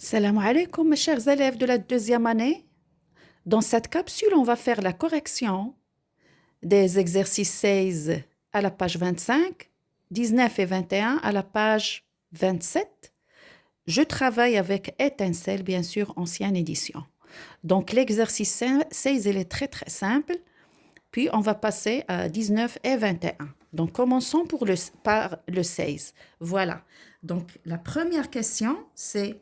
Salam alaikum, mes chers élèves de la deuxième année. Dans cette capsule, on va faire la correction des exercices 16 à la page 25, 19 et 21 à la page 27. Je travaille avec Étincelle, bien sûr, ancienne édition. Donc, l'exercice 16, il est très, très simple. Puis, on va passer à 19 et 21. Donc, commençons par le 16. Voilà. Donc, la première question, c'est: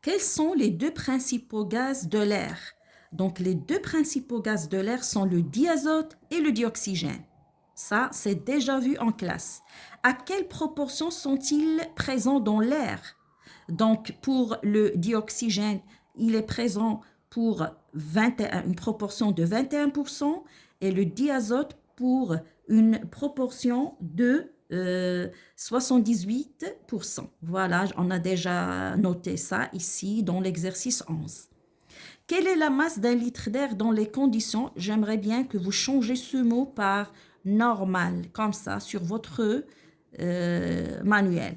quels sont les deux principaux gaz de l'air? Donc, les deux principaux gaz de l'air sont le diazote et le dioxygène. Ça, c'est déjà vu en classe. À quelle proportion sont-ils présents dans l'air? Donc, pour le dioxygène, il est présent pour une proportion de 21% et le diazote pour une proportion de 78%. Voilà, on a déjà noté ça ici dans l'exercice 11. Quelle est la masse d'un litre d'air dans les conditions? J'aimerais bien que vous changez ce mot par normal, comme ça, sur votre manuel.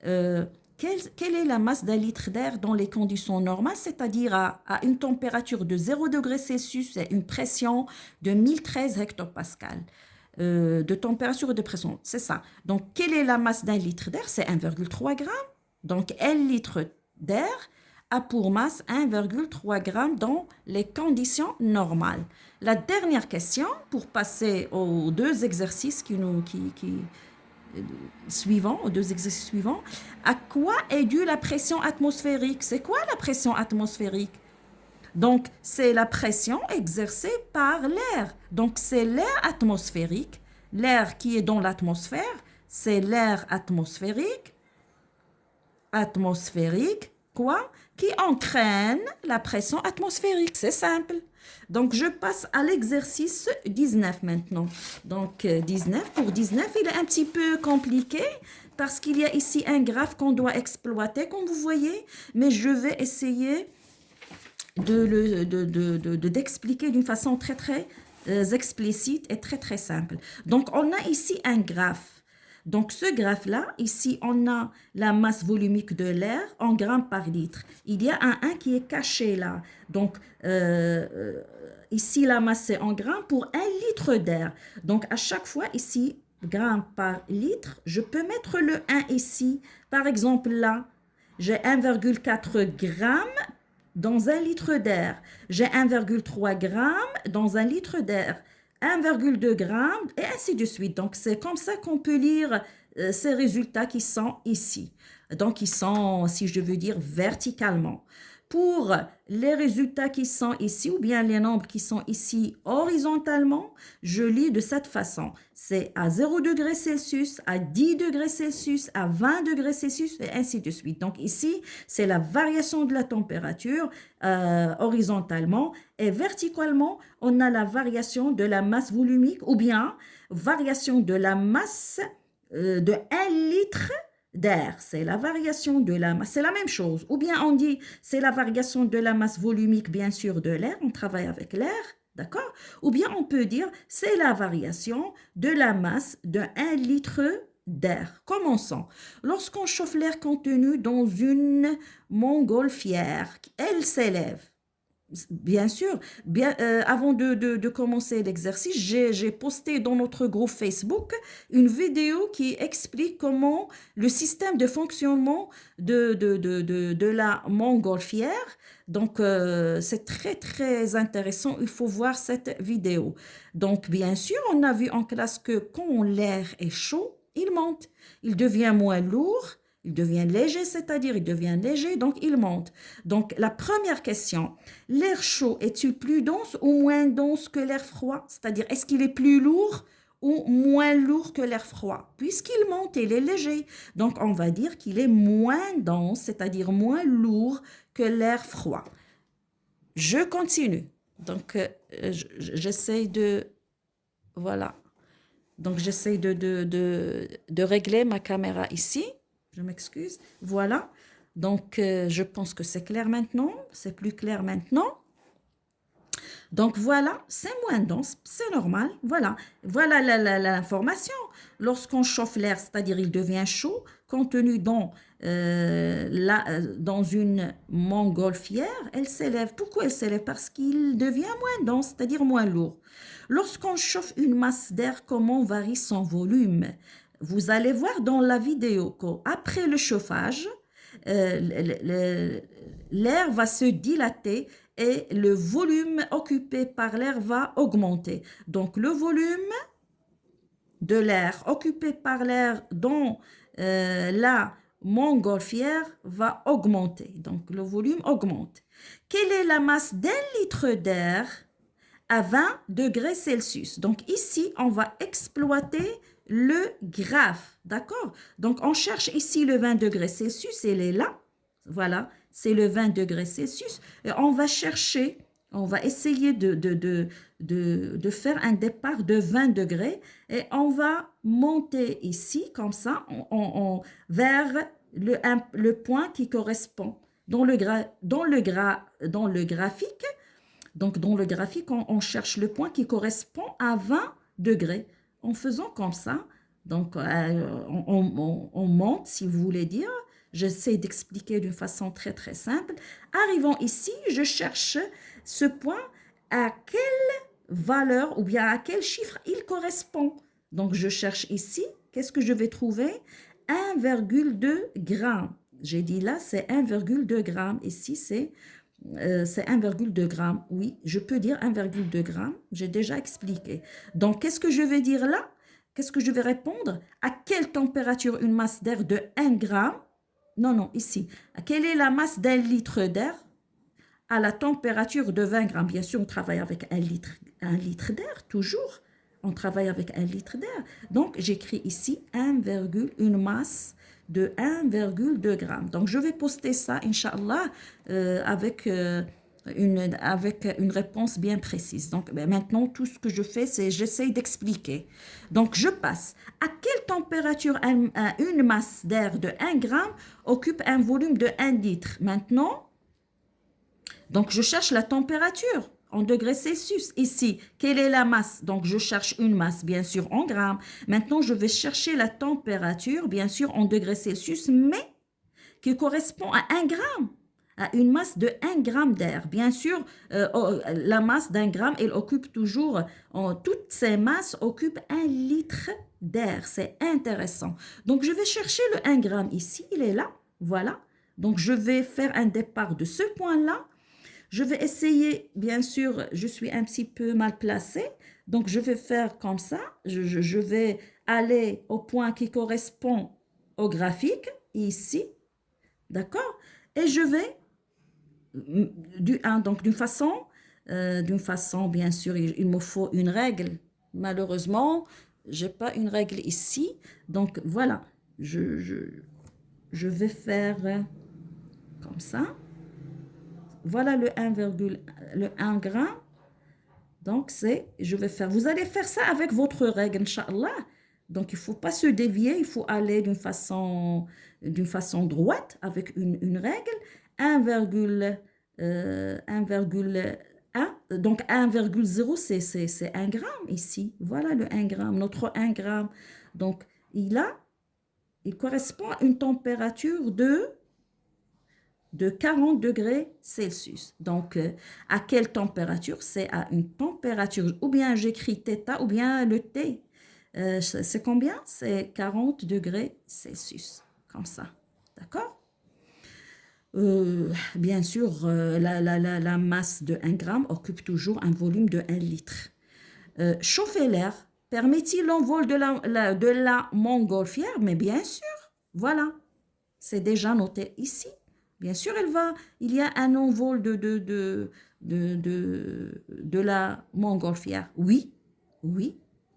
Quelle est la masse d'un litre d'air dans les conditions normales, c'est-à-dire à une température de 0 degré Celsius et une pression de 1013 hectopascales de température et de pression, c'est ça. Donc, quelle est la masse d'un litre d'air? C'est 1,3 g. Donc, 1 litre d'air a pour masse 1,3 g dans les conditions normales. La dernière question, pour passer aux deux exercices suivants, aux deux exercices suivants, à quoi est due la pression atmosphérique? C'est quoi la pression atmosphérique? Donc, c'est la pression exercée par l'air. Donc, c'est l'air atmosphérique. L'air qui est dans l'atmosphère, c'est l'air atmosphérique. Atmosphérique, quoi? Qui entraîne la pression atmosphérique. C'est simple. Donc, je passe à l'exercice 19 maintenant. Donc, 19, pour 19, il est un petit peu compliqué parce qu'il y a ici un graphe qu'on doit exploiter, comme vous voyez. Mais je vais essayer d'expliquer d'une façon très, très explicite et très, très simple. Donc, on a ici un graphe. Donc, ce graphe-là, ici, on a la masse volumique de l'air en grammes par litre. Il y a un 1 qui est caché là. Donc, ici, la masse, c'est en grammes pour 1 litre d'air. Donc, à chaque fois, ici, grammes par litre, je peux mettre le 1 ici. Par exemple, là, j'ai 1,4 grammes dans 1 litre d'air. J'ai 1,3 g dans 1 litre d'air, 1,2 g et ainsi de suite. Donc, c'est comme ça qu'on peut lire ces résultats qui sont ici. Donc, ils sont, si je veux dire, verticalement. Pour les résultats qui sont ici, ou bien les nombres qui sont ici horizontalement, je lis de cette façon. C'est à 0 degré Celsius, à 10 degrés Celsius, à 20 degrés Celsius, et ainsi de suite. Donc ici, c'est la variation de la température horizontalement, et verticalement, on a la variation de la masse volumique, ou bien variation de la masse de 1 litre d'air, c'est la variation de la masse, c'est la même chose. Ou bien on dit c'est la variation de la masse volumique, bien sûr, de l'air, on travaille avec l'air, d'accord? Ou bien on peut dire c'est la variation de la masse de 1 litre d'air. Commençons. Lorsqu'on chauffe l'air contenu dans une montgolfière, elle s'élève. Bien sûr, avant de commencer l'exercice, j'ai posté dans notre groupe Facebook une vidéo qui explique comment le système de fonctionnement de la montgolfière. Donc, c'est très, très intéressant. Il faut voir cette vidéo. Donc, bien sûr, on a vu en classe que quand l'air est chaud, il monte. Il devient moins lourd. Il devient léger, c'est-à-dire il devient léger, donc il monte. Donc, la première question, l'air chaud est-il plus dense ou moins dense que l'air froid? C'est-à-dire, est-ce qu'il est plus lourd ou moins lourd que l'air froid? Puisqu'il monte, il est léger. Donc, on va dire qu'il est moins dense, c'est-à-dire moins lourd que l'air froid. Je continue. Donc, j'essaie de... Voilà. Donc, j'essaie de régler ma caméra ici. Je m'excuse. Voilà. Donc, je pense que c'est clair maintenant. C'est plus clair maintenant. Donc, voilà, c'est moins dense, c'est normal. Voilà, voilà l'information. Lorsqu'on chauffe l'air, c'est-à-dire il devient chaud, contenue dans une montgolfière, elle s'élève. Pourquoi elle s'élève? Parce qu'il devient moins dense, c'est-à-dire moins lourd. Lorsqu'on chauffe une masse d'air, comment varie son volume? Vous allez voir dans la vidéo qu'après le chauffage, l'air va se dilater et le volume occupé par l'air va augmenter. Donc, le volume de l'air occupé par l'air dans la montgolfière va augmenter. Donc, le volume augmente. Quelle est la masse d'un litre d'air à 20 degrés Celsius? Donc, ici, on va exploiter le graphe. D'accord? Donc, on cherche ici le 20 degrés Celsius. Elle est là. Voilà, c'est le 20 degrés Celsius. Et on va chercher, on va essayer de faire un départ de 20 degrés et on va monter ici, comme ça, vers le point qui correspond dans le graphique. Donc, dans le graphique, on cherche le point qui correspond à 20 degrés. En faisant comme ça, donc on monte, si vous voulez dire. J'essaie d'expliquer d'une façon très, très simple. Arrivons ici, je cherche ce point à quelle valeur ou bien à quel chiffre il correspond. Donc, je cherche ici. Qu'est-ce que je vais trouver? 1,2 g. J'ai dit là, c'est 1,2 g. Ici, c'est 1,2 g. Oui, je peux dire 1,2 g. J'ai déjà expliqué. Donc, qu'est-ce que je vais dire là? Qu'est-ce que je vais répondre? À quelle température une masse d'air de 1 g? Non, ici. Quelle est la masse d'un litre d'air à la température de 20 grammes? Bien sûr, on travaille avec un litre d'air, toujours. On travaille avec un litre d'air. Donc, j'écris ici une masse de 1,2 g. Donc, je vais poster ça, Inch'Allah, avec une réponse bien précise. Donc, maintenant, tout ce que je fais, c'est j'essaye d'expliquer. Donc, je passe. À quelle température une masse d'air de 1 g occupe un volume de 1 litre? Maintenant, donc je cherche la température en degrés Celsius. Ici, quelle est la masse? Donc, je cherche une masse, bien sûr, en grammes. Maintenant, je vais chercher la température, bien sûr, en degrés Celsius, mais qui correspond à 1 gramme, à une masse de 1 gramme d'air. Bien sûr, la masse d'un gramme, elle occupe toujours, toutes ces masses occupent 1 litre d'air. C'est intéressant. Donc, je vais chercher le 1 gramme ici. Il est là. Voilà. Donc, je vais faire un départ de ce point-là. Je vais essayer, bien sûr, je suis un petit peu mal placée. Donc, je vais faire comme ça. Je vais aller au point qui correspond au graphique, ici. D'accord? Et je vais, donc d'une façon, bien sûr, il me faut une règle. Malheureusement, je n'ai pas une règle ici. Donc, voilà, je vais faire comme ça. Voilà le 1 gramme. Donc, je vais faire, vous allez faire ça avec votre règle, Inch'Allah. Donc, il ne faut pas se dévier, il faut aller d'une façon droite avec une règle. 1,1. Donc, 1,0, c'est 1 gramme ici. Voilà le 1 gramme, notre 1 gramme. Donc, il correspond à une température de 40 degrés Celsius. Donc, à quelle température? C'est à une température, ou bien j'écris θ, ou bien le T. C'est combien? C'est 40 degrés Celsius, comme ça. D'accord? Bien sûr, la masse de 1 gramme occupe toujours un volume de 1 litre. Chauffer l'air permet-il l'envol de la montgolfière? Mais bien sûr, voilà, c'est déjà noté ici. Bien sûr, il y a un envol de la montgolfière. Oui,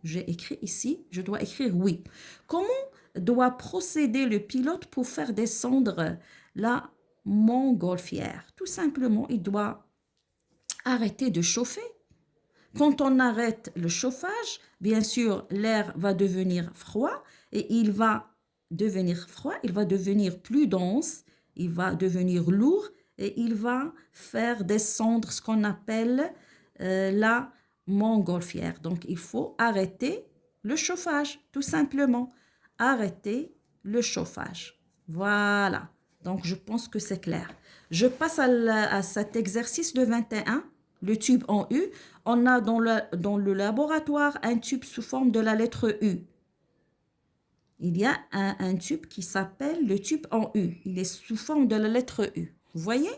j'ai écrit ici, je dois écrire oui. Comment doit procéder le pilote pour faire descendre la montgolfière? Tout simplement, il doit arrêter de chauffer. Quand on arrête le chauffage, bien sûr, l'air va devenir froid et il va devenir plus dense, il va devenir lourd et il va faire descendre ce qu'on appelle la montgolfière. Donc, il faut arrêter le chauffage, tout simplement. Arrêter le chauffage. Voilà. Donc, je pense que c'est clair. Je passe à cet exercice de 21, le tube en U. On a dans le laboratoire un tube sous forme de la lettre U. Il y a un tube qui s'appelle le tube en U. Il est sous forme de la lettre U. Vous voyez?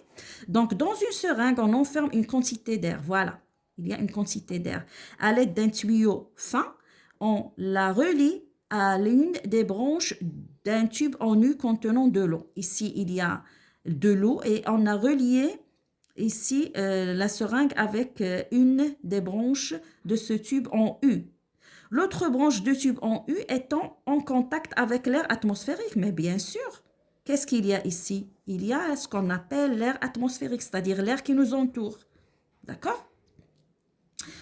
Donc, dans une seringue, on enferme une quantité d'air. Voilà. Il y a une quantité d'air. À l'aide d'un tuyau fin, on la relie à l'une des branches d'un tube en U contenant de l'eau. Ici, il y a de l'eau et on a relié ici la seringue avec une des branches de ce tube en U. L'autre branche de tube en U étant en contact avec l'air atmosphérique. Mais bien sûr, qu'est-ce qu'il y a ici? Il y a ce qu'on appelle l'air atmosphérique, c'est-à-dire l'air qui nous entoure. D'accord?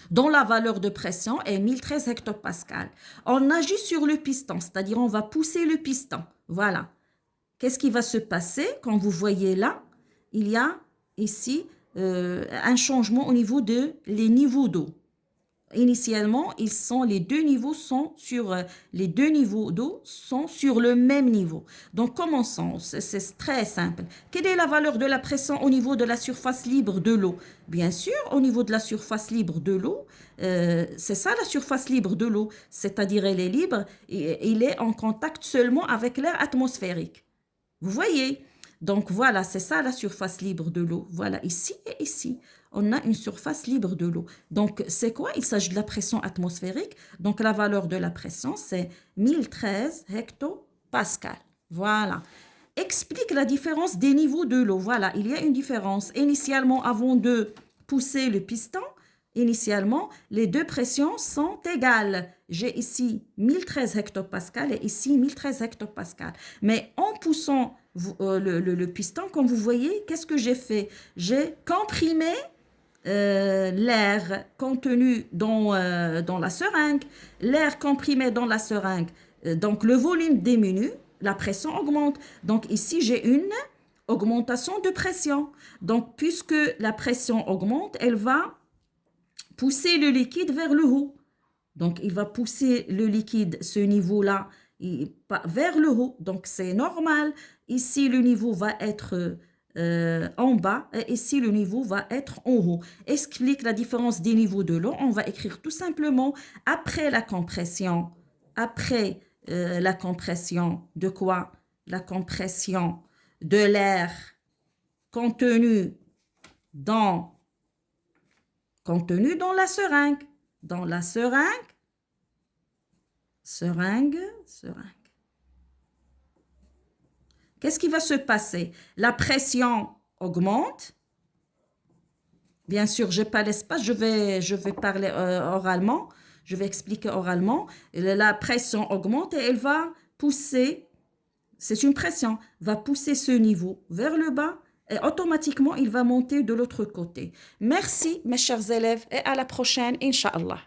Dont la valeur de pression est 1013 hectopascales. On agit sur le piston, c'est-à-dire on va pousser le piston. Voilà. Qu'est-ce qui va se passer? Quand vous voyez là, il y a ici un changement au niveau des niveaux d'eau. Initialement, les deux niveaux d'eau sont sur le même niveau. Donc, commençons. C'est très simple. Quelle est la valeur de la pression au niveau de la surface libre de l'eau? Bien sûr, au niveau de la surface libre de l'eau, c'est ça la surface libre de l'eau. C'est-à-dire, elle est libre et il est en contact seulement avec l'air atmosphérique. Vous voyez? Donc, voilà, c'est ça la surface libre de l'eau. Voilà, ici et ici. On a une surface libre de l'eau. Donc, c'est quoi? Il s'agit de la pression atmosphérique. Donc, la valeur de la pression, c'est 1013 hectopascales. Voilà. Explique la différence des niveaux de l'eau. Voilà, il y a une différence. Initialement, avant de pousser le piston, initialement, les deux pressions sont égales. J'ai ici 1013 hectopascales et ici 1013 hectopascales. Mais en poussant le piston, comme vous voyez, qu'est-ce que j'ai fait? J'ai comprimé l'air contenu dans la seringue. L'air comprimé dans la seringue, donc le volume diminue, la pression augmente. Donc ici, j'ai une augmentation de pression. Donc, puisque la pression augmente, elle va pousser le liquide vers le haut. Donc, il va pousser le liquide, ce niveau-là, vers le haut. Donc, c'est normal. Ici, le niveau va être en bas et ici, le niveau va être en haut. Explique la différence des niveaux de l'eau. On va écrire tout simplement après la compression. Après la compression de quoi? La compression de l'air contenu dans la seringue. Dans la seringue. Qu'est-ce qui va se passer? La pression augmente. Bien sûr, je n'ai pas l'espace, je vais parler oralement. Je vais expliquer oralement. La pression augmente et elle va pousser, c'est une pression, va pousser ce niveau vers le bas et automatiquement, il va monter de l'autre côté. Merci, mes chers élèves, et à la prochaine, Inch'Allah.